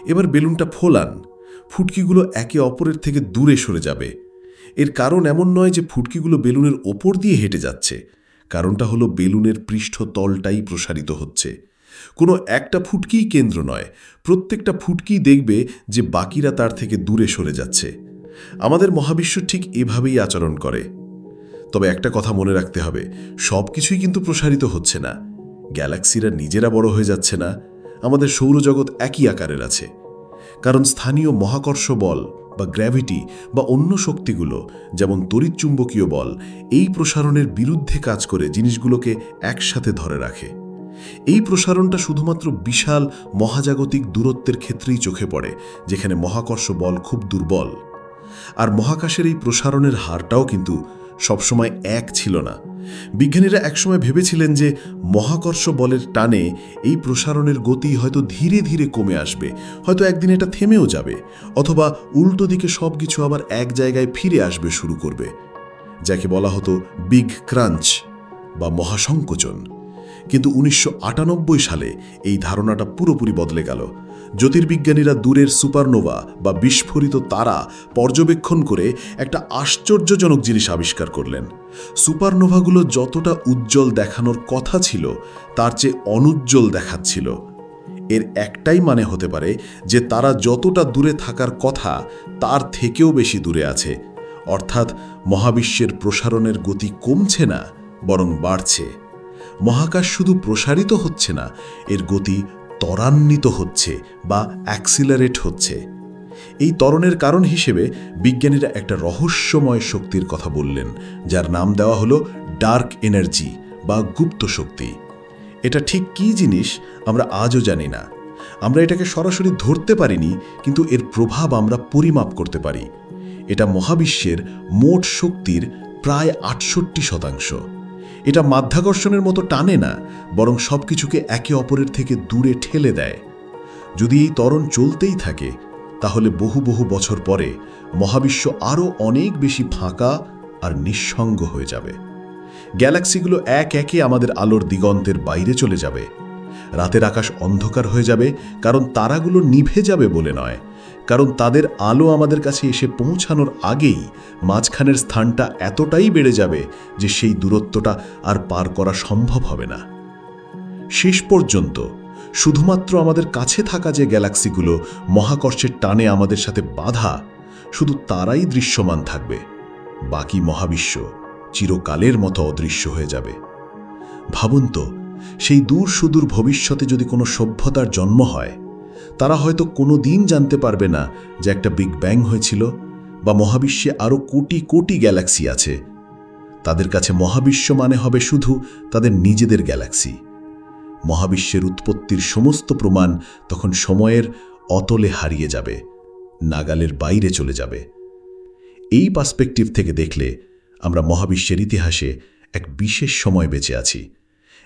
এবার বেলুনটা ফোলান, ফুটকিগুলো একে অপরের থেকে দূরে সরে যাবে। এর কারণ এমন নয় যে ফুটকিগুলো বেলুনের ওপর দিয়ে হেঁটে যাচ্ছে, কারণটা হলো বেলুনের পৃষ্ঠতলটাই প্রসারিত হচ্ছে। কোনো একটা ফুটকিই কেন্দ্র নয়, প্রত্যেকটা ফুটকিই দেখবে যে বাকিরা তার থেকে দূরে সরে যাচ্ছে। আমাদের মহাবিশ্ব ঠিক এভাবেই আচরণ করে। তবে একটা কথা মনে রাখতে হবে, সব কিছুই কিন্তু প্রসারিত হচ্ছে না। গ্যালাক্সিরা নিজেরা বড় হয়ে যাচ্ছে না, আমাদের সৌরজগৎ একই আকারের আছে। কারণ স্থানীয় মহাকর্ষ বল বা গ্র্যাভিটি বা অন্য শক্তিগুলো, যেমন তড়িৎচুম্বকীয় বল, এই প্রসারণের বিরুদ্ধে কাজ করে জিনিসগুলোকে একসাথে ধরে রাখে। এই প্রসারণটা শুধুমাত্র বিশাল মহাজাগতিক দূরত্বের ক্ষেত্রেই চোখে পড়ে, যেখানে মহাকর্ষ বল খুব দুর্বল। আর মহাকাশের এই প্রসারণের হারটাও কিন্তু সবসময় এক ছিল না। বিজ্ঞানীরা একসময় ভেবেছিলেন যে মহাকর্ষ বলের টানে এই প্রসারণের গতি হয়তো ধীরে ধীরে কমে আসবে, হয়তো একদিন এটা থেমেও যাবে, অথবা উল্টো দিকে সব কিছু আবার এক জায়গায় ফিরে আসবে শুরু করবে, যাকে বলা হতো বিগ ক্রাঞ্চ বা মহাসংকোচন। কিন্তু 1998 সালে এই ধারণাটা পুরোপুরি বদলে গেল। জ্যোতির্বিজ্ঞানীরা দূরের সুপারনোভা বা বিস্ফোরিত তারা পর্যবেক্ষণ করে একটা আশ্চর্যজনক জিনিস আবিষ্কার করলেন। সুপারনোভাগুলো যতটা উজ্জ্বল দেখানোর কথা ছিল, তার চেয়ে অনুজ্জ্বল দেখাচ্ছিল। এর একটাই মানে হতে পারে যে তারা যতটা দূরে থাকার কথা, তার থেকেও বেশি দূরে আছে। অর্থাৎ মহাবিশ্বের প্রসারণের গতি কমছে না, বরং বাড়ছে। মহাকাশ শুধু প্রসারিত হচ্ছে না, এর গতি ত্বরান্বিত হচ্ছে বা অ্যাক্সিলারেট হচ্ছে। এই ত্বরণের কারণ হিসেবে বিজ্ঞানীরা একটা রহস্যময় শক্তির কথা বললেন, যার নাম দেওয়া হলো ডার্ক এনার্জি বা গুপ্ত শক্তি। এটা ঠিক কী জিনিস আমরা আজও জানি না। আমরা এটাকে সরাসরি ধরতে পারিনি, কিন্তু এর প্রভাব আমরা পরিমাপ করতে পারি। এটা মহাবিশ্বের মোট শক্তির প্রায় 68%। এটা মাধ্যাকর্ষণের মতো টানে না, বরং সবকিছুকে একে অপরের থেকে দূরে ঠেলে দেয়। যদি এই ত্বরণ চলতেই থাকে, তাহলে বহু বহু বছর পরে মহাবিশ্ব আরও অনেক বেশি ফাঁকা আর নিঃসঙ্গ হয়ে যাবে। গ্যালাক্সিগুলো এক একে আমাদের আলোর দিগন্তের বাইরে চলে যাবে। রাতের আকাশ অন্ধকার হয়ে যাবে, কারণ তারাগুলো নিভে যাবে বলে নয়, কারণ তাদের আলো আমাদের কাছে এসে পৌঁছানোর আগেই মাঝখানের স্থানটা এতটাই বেড়ে যাবে যে সেই দূরত্বটা আর পার করা সম্ভব হবে না। শেষ পর্যন্ত শুধুমাত্র আমাদের কাছে থাকা যে গ্যালাক্সিগুলো মহাকর্ষের টানে আমাদের সাথে বাঁধা, শুধু তারাই দৃশ্যমান থাকবে। বাকি মহাবিশ্ব চিরকালের মতো অদৃশ্য হয়ে যাবে। ভাবুন তো, সেই দূর সুদূর ভবিষ্যতে যদি কোনো সভ্যতার জন্ম হয়, তারা হয়তো কোনো দিন জানতে পারবে না যে একটা বিগ ব্যাং হয়েছিল বা মহাবিশ্বে আরও কোটি কোটি গ্যালাক্সি আছে। তাদের কাছে মহাবিশ্ব মানে হবে শুধু তাদের নিজেদের গ্যালাক্সি। মহাবিশ্বের উৎপত্তির সমস্ত প্রমাণ তখন সময়ের অতলে হারিয়ে যাবে, নাগালের বাইরে চলে যাবে। এই পার্সপেক্টিভ থেকে দেখলে আমরা মহাবিশ্বের ইতিহাসে এক বিশেষ সময় বেঁচে আছি।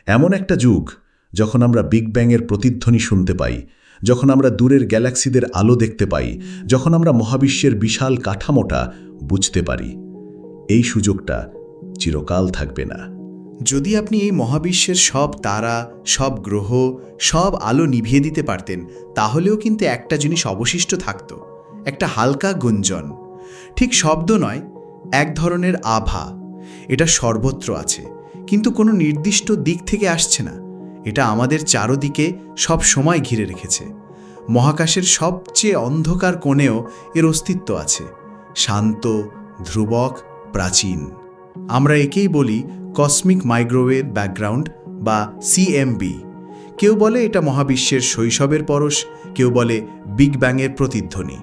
এমন একটা যুগ যখন আমরা বিগ ব্যাংয়ের প্রতিধ্বনি শুনতে পাই, যখন আমরা দূরের গ্যালাক্সিদের আলো দেখতে পাই, যখন আমরা মহাবিশ্বের বিশাল কাঠামোটা বুঝতে পারি। এই সুযোগটা চিরকাল থাকবে না। যদি আপনি এই মহাবিশ্বের সব তারা, সব গ্রহ, সব আলো নিভিয়ে দিতে পারতেন, তাহলেও কিন্তু একটা জিনিস অবশিষ্ট থাকত, একটা হালকা গুঞ্জন। ঠিক শব্দ নয়, এক ধরনের আভা। এটা সর্বত্র আছে, কিন্তু কোনো নির্দিষ্ট দিক থেকে আসছে না। এটা আমাদের চারদিকে সব সময় ঘিরে রেখেছে। মহাকাশের সবচেয়ে অন্ধকার কোণেও এর অস্তিত্ব আছে, শান্ত, ধ্রুবক, প্রাচীন। আমরা একেই বলি কসমিক মাইক্রোওয়েভ ব্যাকগ্রাউন্ড বা সিএমবি। কেউ বলে এটা মহাবিশ্বের শৈশবের পরশ, কেউ বলে বিগ ব্যাংয়ের প্রতিধ্বনি।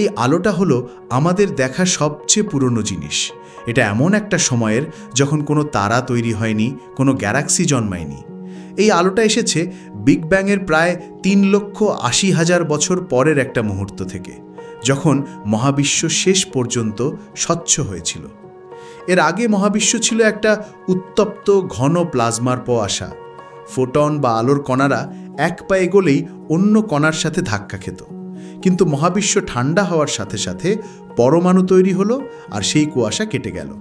এই আলোটা হলো আমাদের দেখা সবচেয়ে পুরনো জিনিস। এটা এমন একটা সময়ের যখন কোনো তারা তৈরি হয়নি, কোনো গ্যালাক্সি জন্মায়নি। এই আলোটা এসেছে বিগ ব্যাংয়ের প্রায় 3,80,000 বছর পরের একটা মুহূর্ত থেকে, যখন মহাবিশ্ব শেষ পর্যন্ত স্বচ্ছ হয়েছিল। এর আগে মহাবিশ্ব ছিল একটা উত্তপ্ত ঘন প্লাজমার কুয়াশা। ফোটন বা আলোর কণারা এক পা এগোলেই অন্য কণার সাথে ধাক্কা খেত। কিন্তু মহাবিশ্ব ঠান্ডা হওয়ার সাথে সাথে পরমাণু তৈরি হলো, আর সেই কুয়াশা কেটে গেল।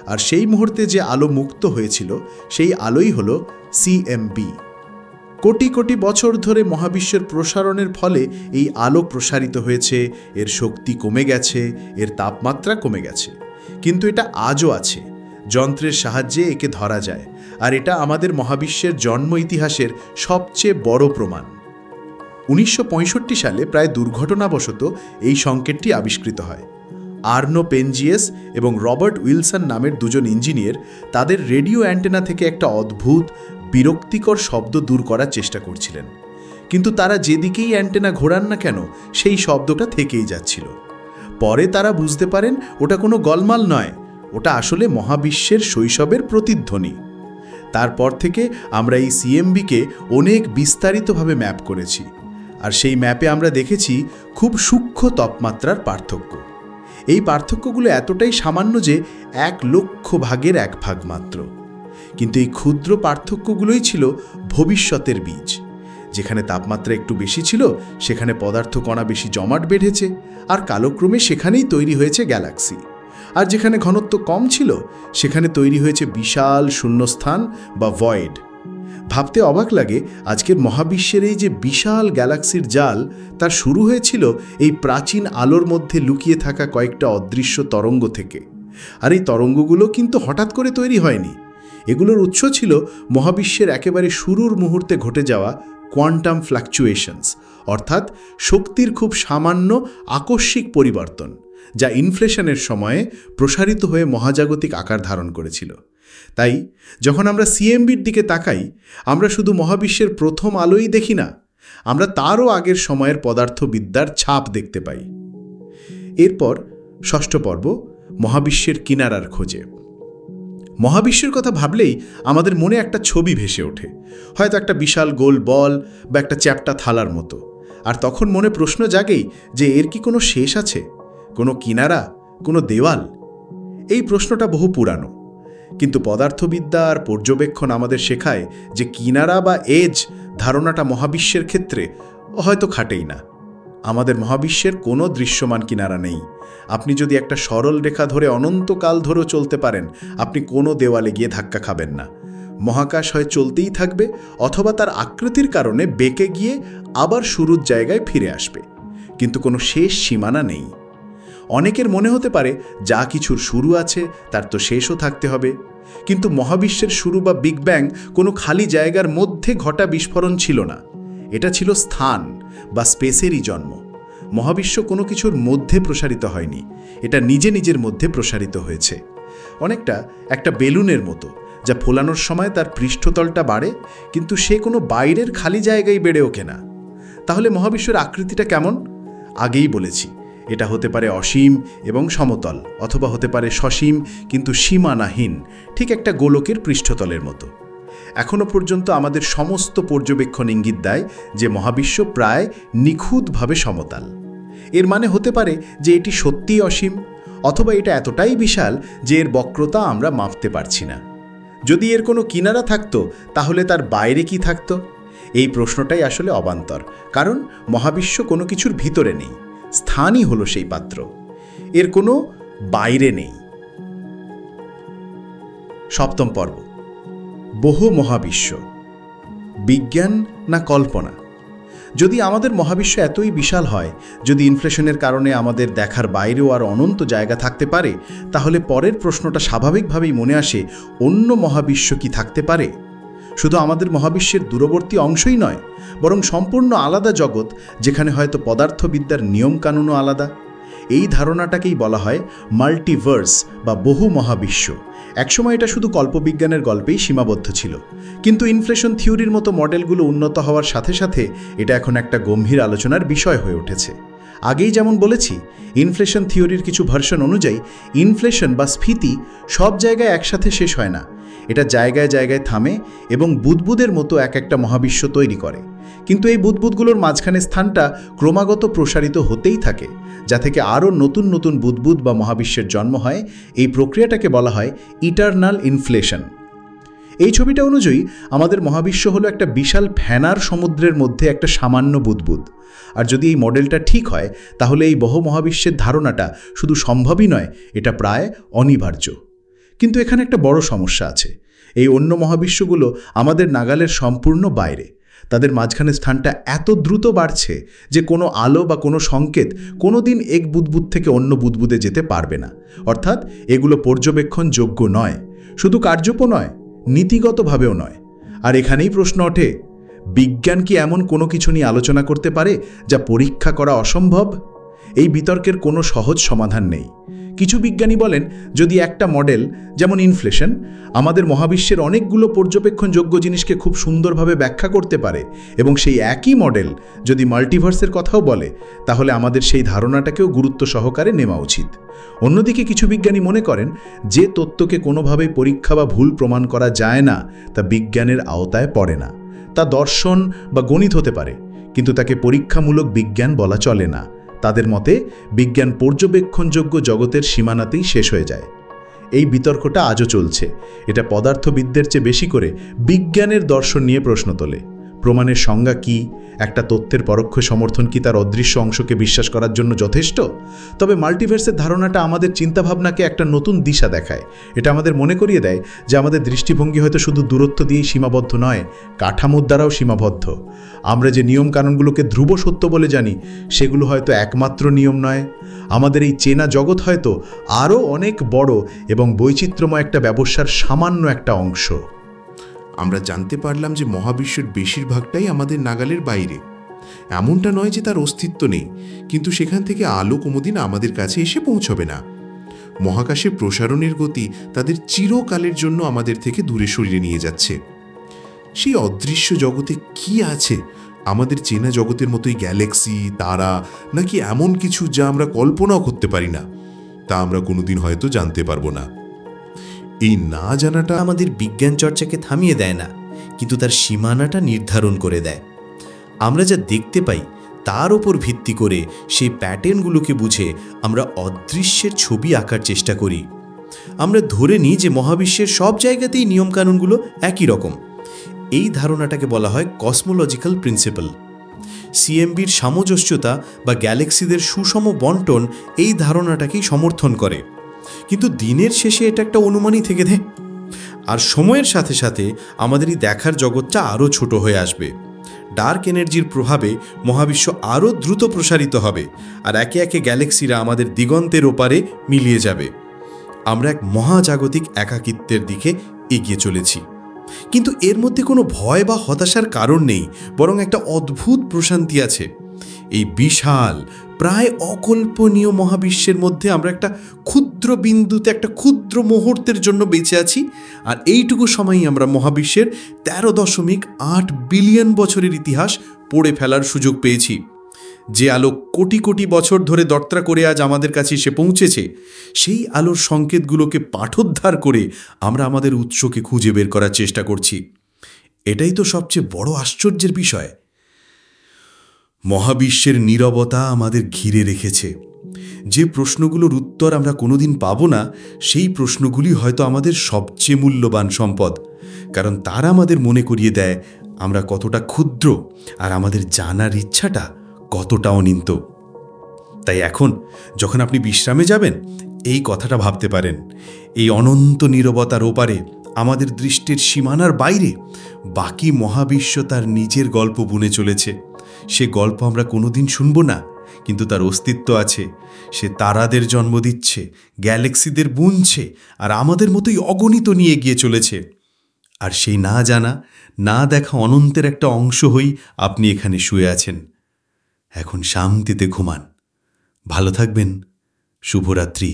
আর সেই মুহূর্তে যে আলো মুক্ত হয়েছিল, সেই আলোই হলো সিএমবি। কোটি কোটি বছর ধরে মহাবিশ্বের প্রসারণের ফলে এই আলো প্রসারিত হয়েছে, এর শক্তি কমে গেছে, এর তাপমাত্রা কমে গেছে। কিন্তু এটা আজও আছে, যন্ত্রের সাহায্যে একে ধরা যায়। আর এটা আমাদের মহাবিশ্বের জন্ম ইতিহাসের সবচেয়ে বড় প্রমাণ। 1965 সালে প্রায় দুর্ঘটনাবশত এই সংকেতটি আবিষ্কৃত হয়। আর্নো পেনজিয়াস এবং রবার্ট উইলসন নামের দুজন ইঞ্জিনিয়ার তাদের রেডিও অ্যান্টেনা থেকে একটা অদ্ভুত, বিরক্তিকর শব্দ দূর করার চেষ্টা করছিলেন। কিন্তু তারা যেদিকেই অ্যান্টেনা ঘোরান না কেন, সেই শব্দটা থেকেই যাচ্ছিল। পরে তারা বুঝতে পারেন ওটা কোনো গলমাল নয়, ওটা আসলে মহাবিশ্বের শৈশবের প্রতিধ্বনি। তারপর থেকে আমরা এই সিএমবিকে অনেক বিস্তারিতভাবে ম্যাপ করেছি। আর সেই ম্যাপে আমরা দেখেছি খুব সূক্ষ্ম তাপমাত্রার পার্থক্য। এই পার্থক্যগুলো এতটাই সামান্য যে 1,00,000 ভাগের 1 ভাগ মাত্র। কিন্তু এই ক্ষুদ্র পার্থক্যগুলোই ছিল ভবিষ্যতের বীজ। যেখানে তাপমাত্রা একটু বেশি ছিল, সেখানে পদার্থ কণা বেশি জমাট বেঁধেছে, আর কালক্রমে সেখানেই তৈরি হয়েছে গ্যালাক্সি। আর যেখানে ঘনত্ব কম ছিল, সেখানে তৈরি হয়েছে বিশাল শূন্যস্থান বা ভয়েড। ভাবতে অবাক লাগে, আজকের মহাবিশ্বের এই যে বিশাল গ্যালাক্সির জাল, তার শুরু হয়েছিল এই প্রাচীন আলোর মধ্যে লুকিয়ে থাকা কয়েকটা অদৃশ্য তরঙ্গ থেকে। আর এই তরঙ্গগুলো কিন্তু হঠাৎ করে তৈরি হয়নি। এগুলোর উৎস ছিল মহাবিশ্বের একেবারে শুরুর মুহূর্তে ঘটে যাওয়া কোয়ান্টাম ফ্লাকচুয়েশনস, অর্থাৎ শক্তির খুব সামান্য আকস্মিক পরিবর্তন, যা ইনফ্লেশনের সময়ে প্রসারিত হয়ে মহাজাগতিক আকার ধারণ করেছিল। তাই যখন আমরা সিএমবির দিকে তাকাই, আমরা শুধু মহাবিশ্বের প্রথম আলোই দেখি না, আমরা তারও আগের সময়ের পদার্থবিদ্যার ছাপ দেখতে পাই। এরপর ষষ্ঠ পর্ব, মহাবিশ্বের কিনারার খোঁজে। মহাবিশ্বের কথা ভাবলেই আমাদের মনে একটা ছবি ভেসে ওঠে, হয়তো একটা বিশাল গোল বল বা একটা চ্যাপ্টা থালার মতো। আর তখন মনে প্রশ্ন জাগেই যে এর কি কোনো শেষ আছে, কোনো কিনারা, কোনো দেওয়াল? এই প্রশ্নটা বহু পুরানো, কিন্তু পদার্থবিদ্যা আর পর্যবেক্ষণ আমাদের শেখায় যে কিনারা বা এজ ধারণাটা মহাবিশ্বের ক্ষেত্রে হয়তো খাটেই না। আমাদের মহাবিশ্বের কোনো দৃশ্যমান কিনারা নেই। আপনি যদি একটা সরল রেখা ধরে অনন্তকাল ধরেও চলতে পারেন, আপনি কোনো দেওয়ালে গিয়ে ধাক্কা খাবেন না। মহাকাশ হয় চলতেই থাকবে, অথবা তার আকৃতির কারণে বেঁকে গিয়ে আবার শুরুর জায়গায় ফিরে আসবে। কিন্তু কোনো শেষ সীমানা নেই। অনেকের মনে হতে পারে যা কিছুর শুরু আছে তার তো শেষও থাকতে হবে, কিন্তু মহাবিশ্বের শুরু বা বিগ ব্যাং কোনো খালি জায়গার মধ্যে ঘটা বিস্ফোরণ ছিল না। এটা ছিল স্থান বা স্পেসেরই জন্ম। মহাবিশ্ব কোনো কিছুর মধ্যে প্রসারিত হয়নি, এটা নিজে নিজের মধ্যে প্রসারিত হয়েছে। অনেকটা একটা বেলুনের মতো, যা ফোলানোর সময় তার পৃষ্ঠতলটা বাড়ে, কিন্তু সে কোনো বাইরের খালি জায়গায় বেড়ে ওঠে না। তাহলে মহাবিশ্বের আকৃতিটা কেমন? আগেই বলেছি, এটা হতে পারে অসীম এবং সমতল, অথবা হতে পারে সসীম কিন্তু সীমানাহীন, ঠিক একটা গোলকের পৃষ্ঠতলের মতো। এখনও পর্যন্ত আমাদের সমস্ত পর্যবেক্ষণ ইঙ্গিত দেয় যে মহাবিশ্ব প্রায় নিখুঁতভাবে সমতল। এর মানে হতে পারে যে এটি সত্যিই অসীম, অথবা এটা এতটাই বিশাল যে এর বক্রতা আমরা মাপতে পারছি না। যদি এর কোনো কিনারা থাকতো, তাহলে তার বাইরে কি থাকতো? এই প্রশ্নটাই আসলে অবান্তর, কারণ মহাবিশ্ব কোনো কিছুর ভিতরে নেই, স্থানই হলো সেই পাত্র। এর কোনো বাইরে নেই। সপ্তম পর্ব, বহু মহাবিশ্ব, বিজ্ঞান না কল্পনা? যদি আমাদের মহাবিশ্ব এতই বিশাল হয়, যদি ইনফ্লেশনের কারণে আমাদের দেখার বাইরেও আর অনন্ত জায়গা থাকতে পারে, তাহলে পরের প্রশ্নটা স্বাভাবিকভাবেই মনে আসে, অন্য মহাবিশ্ব কি থাকতে পারে? শুধু আমাদের মহাবিশ্বের দূরবর্তী অংশই নয়, বরং সম্পূর্ণ আলাদা জগৎ, যেখানে হয়তো পদার্থবিদ্যার নিয়মকানুনও আলাদা। এই ধারণাটাকেই বলা হয় মাল্টিভার্স বা বহু মহাবিশ্ব। একসময় এটা শুধু কল্পবিজ্ঞানের গল্পেই সীমাবদ্ধ ছিল, কিন্তু ইনফ্লেশন থিওরির মতো মডেলগুলো উন্নত হওয়ার সাথে সাথে এটা এখন একটা গম্ভীর আলোচনার বিষয় হয়ে উঠেছে। আগেই যেমন বলেছি, ইনফ্লেশন থিওরির কিছু ভার্সন অনুযায়ী ইনফ্লেশন বা স্ফীতি সব জায়গায় একসাথে শেষ হয় না, এটা জায়গায় জায়গায় থামে এবং বুদবুদের মতো এক একটা মহাবিশ্ব তৈরি করে। কিন্তু এই বুদবুদগুলোর মাঝখানে স্থানটা ক্রমাগত প্রসারিত হতেই থাকে, যা থেকে আরও নতুন নতুন বুদবুদ বা মহাবিশ্বের জন্ম হয়। এই প্রক্রিয়াটাকে বলা হয় ইটারনাল ইনফ্লেশন। এই ছবিটা অনুযায়ী আমাদের মহাবিশ্ব হলো একটা বিশাল ফেনার সমুদ্রের মধ্যে একটা সামান্য বুদবুদ। আর যদি এই মডেলটা ঠিক হয়, তাহলে এই বহু মহাবিশ্বের ধারণাটা শুধু সম্ভবই নয়, এটা প্রায় অনিবার্য। কিন্তু এখানে একটা বড় সমস্যা আছে। এই অন্য মহাবিশ্বগুলো আমাদের নাগালের সম্পূর্ণ বাইরে। তাদের মাঝখানে স্থানটা এত দ্রুত বাড়ছে যে কোনো আলো বা কোনো সংকেত কোনো দিন এক বুদবুদ থেকে অন্য বুদবুদে যেতে পারবে না। অর্থাৎ এগুলো পর্যবেক্ষণযোগ্য নয়, শুধু কার্যপ নয়, নীতিগতভাবেও নয়। আর এখানেই প্রশ্ন ওঠে, বিজ্ঞান কি এমন কোনো কিছু নিয়ে আলোচনা করতে পারে যা পরীক্ষা করা অসম্ভব? এই বিতর্কের কোনো সহজ সমাধান নেই। কিছু বিজ্ঞানী বলেন, যদি একটা মডেল যেমন ইনফ্লেশন আমাদের মহাবিশ্বের অনেকগুলো পর্যবেক্ষণযোগ্য জিনিসকে খুব সুন্দরভাবে ব্যাখ্যা করতে পারে, এবং সেই একই মডেল যদি মাল্টিভার্সের কথাও বলে, তাহলে আমাদের সেই ধারণাটাকেও গুরুত্ব সহকারে নেওয়া উচিত। অন্যদিকে কিছু বিজ্ঞানী মনে করেন, যে তত্ত্বকে কোনোভাবেই পরীক্ষা বা ভুল প্রমাণ করা যায় না, তা বিজ্ঞানের আওতায় পড়ে না। তা দর্শন বা গণিত হতে পারে, কিন্তু তাকে পরীক্ষামূলক বিজ্ঞান বলা চলে না। তাদের মতে বিজ্ঞান পর্যবেক্ষণযোগ্য জগতের সীমানাতেই শেষ হয়ে যায়। এই বিতর্কটা আজও চলছে। এটা পদার্থবিদদের চেয়ে বেশি করে বিজ্ঞানের দর্শন নিয়ে প্রশ্ন তোলে। প্রমাণের সংজ্ঞা কি? একটা তথ্যের পরোক্ষ সমর্থন কি তার অদৃশ্য অংশকে বিশ্বাস করার জন্য যথেষ্ট? তবে মাল্টিভার্সের ধারণাটা আমাদের চিন্তাভাবনাকে একটা নতুন দিশা দেখায়। এটা আমাদের মনে করিয়ে দেয় যে আমাদের দৃষ্টিভঙ্গি হয়তো শুধু দূরত্ব দিয়েই সীমাবদ্ধ নয়, কাঠামোর দ্বারাও সীমাবদ্ধ। আমরা যে নিয়মকানুনগুলোকে ধ্রুব সত্য বলে জানি, সেগুলো হয়তো একমাত্র নিয়ম নয়। আমাদের এই চেনা জগৎ হয়তো আরও অনেক বড় এবং বৈচিত্র্যময় একটা ব্যবস্থার সামান্য একটা অংশ। আমরা জানতে পারলাম যে মহাবিশ্বের বেশিরভাগটাই আমাদের নাগালের বাইরে। এমনটা নয় যে তার অস্তিত্ব নেই, কিন্তু সেখান থেকে আলো কোনোদিন আমাদের কাছে এসে পৌঁছবে না। মহাকাশের প্রসারণের গতি তাদের চিরকালের জন্য আমাদের থেকে দূরে সরিয়ে নিয়ে যাচ্ছে। সেই অদৃশ্য জগতে কি আছে? আমাদের চেনা জগতের মতোই গ্যালাক্সি, তারা, নাকি এমন কিছু যা আমরা কল্পনাও করতে পারি না? তা আমরা কোনোদিন হয়তো জানতে পারবো না। এই না জানাটা আমাদের বিজ্ঞান চর্চাকে থামিয়ে দেয় না, কিন্তু তার সীমানাটা নির্ধারণ করে দেয়। আমরা যা দেখতে পাই তার ওপর ভিত্তি করে সেই প্যাটার্নগুলোকে বুঝে আমরা অদৃশ্যের ছবি আঁকার চেষ্টা করি। আমরা ধরে নিই যে মহাবিশ্বের সব জায়গাতেই নিয়মকানুনগুলো একই রকম। এই ধারণাটাকে বলা হয় কসমোলজিক্যাল প্রিন্সিপাল। সিএমবির সামঞ্জস্যতা বা গ্যালাক্সিদের সুষম বন্টন এই ধারণাটাকেই সমর্থন করে। কিন্তু দিনের শেষে এটা একটা অনুমানই থেকে দেয়। আর সময়ের সাথে সাথে আমাদের এই দেখার জগৎটা আরও ছোট হয়ে আসবে। ডার্ক এনার্জির প্রভাবে মহাবিশ্ব আরও দ্রুত প্রসারিত হবে, আর একে একে গ্যালাক্সিরা আমাদের দিগন্তের ওপারে মিলিয়ে যাবে। আমরা এক মহাজাগতিক একাকিত্বের দিকে এগিয়ে চলেছি। কিন্তু এর মধ্যে কোনো ভয় বা হতাশার কারণ নেই, বরং একটা অদ্ভুত প্রশান্তি আছে। এই বিশাল, প্রায় অকল্পনীয় মহাবিশ্বের মধ্যে আমরা একটা ক্ষুদ্র বিন্দুতে, একটা ক্ষুদ্র মুহূর্তের জন্য বেঁচে আছি, আর এইটুকু সময়ই আমরা মহাবিশ্বের 13.8 বিলিয়ন বছরের ইতিহাস পড়ে ফেলার সুযোগ পেয়েছি। যে আলো কোটি কোটি বছর ধরে দর্ত্রা করে আজ আমাদের কাছে এসে পৌঁছেছে, সেই আলোর সংকেতগুলোকে পাঠোদ্ধার করে আমরা আমাদের উৎসকে খুঁজে বের করার চেষ্টা করছি। এটাই তো সবচেয়ে বড় আশ্চর্যের বিষয়। মহাবিশ্বের নীরবতা আমাদের ঘিরে রেখেছে। যে প্রশ্নগুলোর উত্তর আমরা কোনোদিন পাব না, সেই প্রশ্নগুলি হয়তো আমাদের সবচেয়ে মূল্যবান সম্পদ, কারণ তারা আমাদের মনে করিয়ে দেয় আমরা কতটা ক্ষুদ্র আর আমাদের জানার ইচ্ছাটা কতটা অনিন্ত। তাই এখন যখন আপনি বিশ্রামে যাবেন, এই কথাটা ভাবতে পারেন, এই অনন্ত নীরবতার ওপারে, আমাদের দৃষ্টির সীমানার বাইরে বাকি মহাবিশ্ব তার নিজের গল্প বুনে চলেছে। সে গল্প আমরা কোনোদিন শুনব না, কিন্তু তার অস্তিত্ব আছে। সে তারাদের জন্ম দিচ্ছে, গ্যালাক্সিদের বুনছে, আর আমাদের মতোই অগণিত নিয়ে এগিয়ে চলেছে। আর সেই না জানা, না দেখা অনন্তের একটা অংশ হই আপনি এখানে শুয়ে আছেন। এখন শান্তিতে ঘুমান। ভালো থাকবেন। শুভরাত্রি।